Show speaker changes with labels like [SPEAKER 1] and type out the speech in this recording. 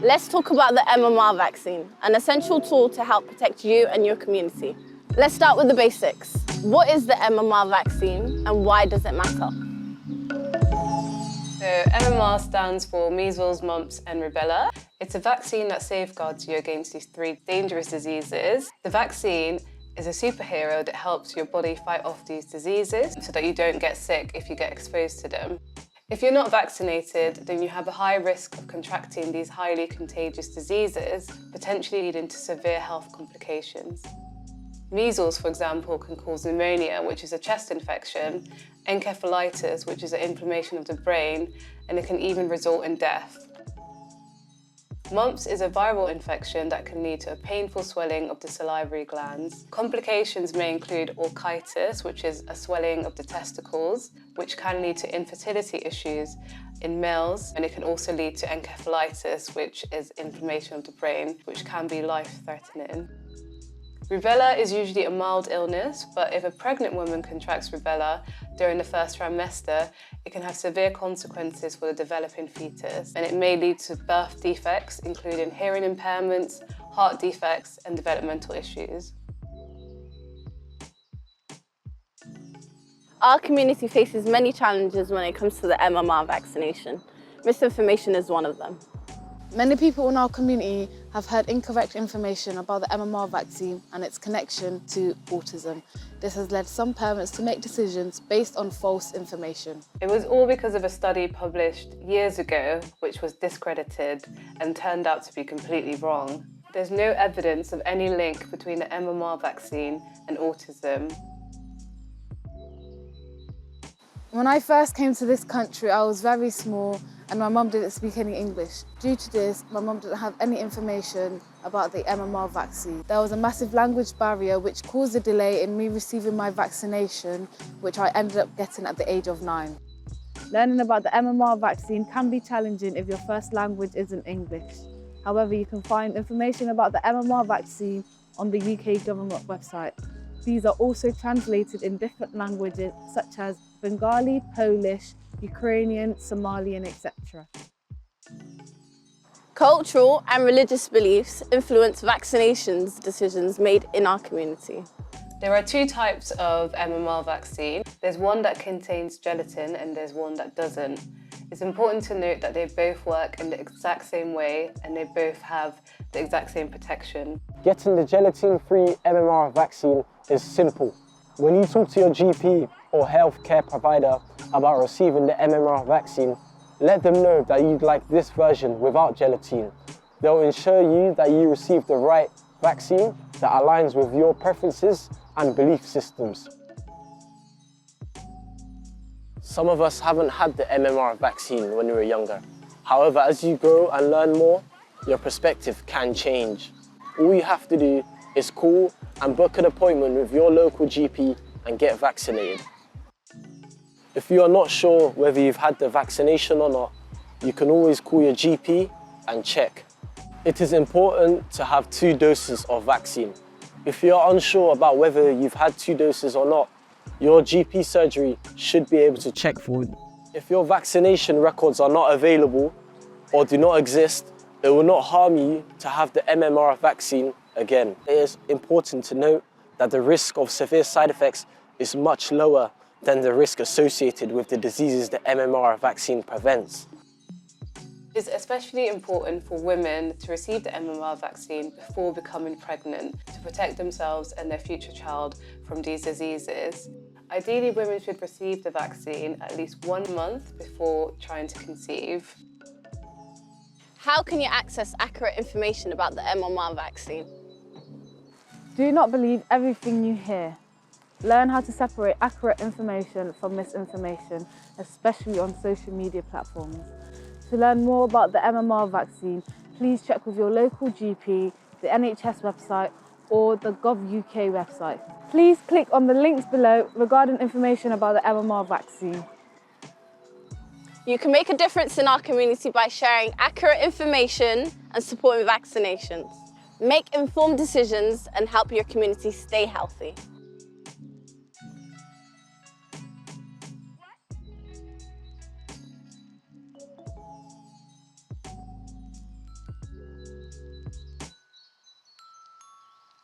[SPEAKER 1] Let's talk about the MMR vaccine, an essential tool to help protect you and your community. Let's start with the basics. What is the MMR vaccine and why does it matter?
[SPEAKER 2] So MMR stands for Measles, Mumps and Rubella. It's a vaccine that safeguards you against these 3 dangerous diseases. The vaccine is a superhero that helps your body fight off these diseases so that you don't get sick if you get exposed to them. If you're not vaccinated, then you have a high risk of contracting these highly contagious diseases, potentially leading to severe health complications. Measles, for example, can cause pneumonia, which is a chest infection, encephalitis, which is an inflammation of the brain, and it can even result in death. Mumps is a viral infection that can lead to a painful swelling of the salivary glands. Complications may include orchitis, which is a swelling of the testicles, which can lead to infertility issues in males, and it can also lead to encephalitis, which is inflammation of the brain, which can be life-threatening. Rubella is usually a mild illness, but if a pregnant woman contracts rubella during the first trimester, it can have severe consequences for the developing fetus, and it may lead to birth defects, including hearing impairments, heart defects, and developmental issues.
[SPEAKER 1] Our community faces many challenges when it comes to the MMR vaccination. Misinformation is one of them.
[SPEAKER 3] Many people in our community have heard incorrect information about the MMR vaccine and its connection to autism. This has led some parents to make decisions based on false information.
[SPEAKER 2] It was all because of a study published years ago, which was discredited and turned out to be completely wrong. There's no evidence of any link between the MMR vaccine and autism.
[SPEAKER 3] When I first came to this country, I was very small and my mum didn't speak any English. Due to this, my mum didn't have any information about the MMR vaccine. There was a massive language barrier which caused a delay in me receiving my vaccination, which I ended up getting at the age of 9. Learning about the MMR vaccine can be challenging if your first language isn't English. However, you can find information about the MMR vaccine on the UK government website. These are also translated in different languages such as Bengali, Polish, Ukrainian, Somalian, etc.
[SPEAKER 1] Cultural and religious beliefs influence vaccinations decisions made in our community.
[SPEAKER 2] There are 2 types of MMR vaccine. There's one that contains gelatin and there's one that doesn't. It's important to note that they both work in the exact same way and they both have the exact same protection.
[SPEAKER 4] Getting the gelatin-free MMR vaccine is simple. When you talk to your GP or healthcare provider about receiving the MMR vaccine, let them know that you'd like this version without gelatin. They'll ensure you that you receive the right vaccine that aligns with your preferences and belief systems. Some of us haven't had the MMR vaccine when we were younger. However, as you grow and learn more, your perspective can change. All you have to do is call and book an appointment with your local GP and get vaccinated. If you are not sure whether you've had the vaccination or not, you can always call your GP and check. It is important to have 2 doses of vaccine. If you are unsure about whether you've had 2 doses or not, your GP surgery should be able to check for it. If your vaccination records are not available or do not exist, it will not harm you to have the MMR vaccine again. It is important to note that the risk of severe side effects is much lower than the risk associated with the diseases the MMR vaccine prevents.
[SPEAKER 2] It's especially important for women to receive the MMR vaccine before becoming pregnant to protect themselves and their future child from these diseases. Ideally, women should receive the vaccine at least 1 month before trying to conceive.
[SPEAKER 1] How can you access accurate information about the MMR vaccine?
[SPEAKER 3] Do not believe everything you hear. Learn how to separate accurate information from misinformation, especially on social media platforms. To learn more about the MMR vaccine, please check with your local GP, the NHS website, or the Gov.uk website. Please click on the links below regarding information about the MMR vaccine.
[SPEAKER 1] You can make a difference in our community by sharing accurate information and supporting vaccinations. Make informed decisions and help your community stay healthy.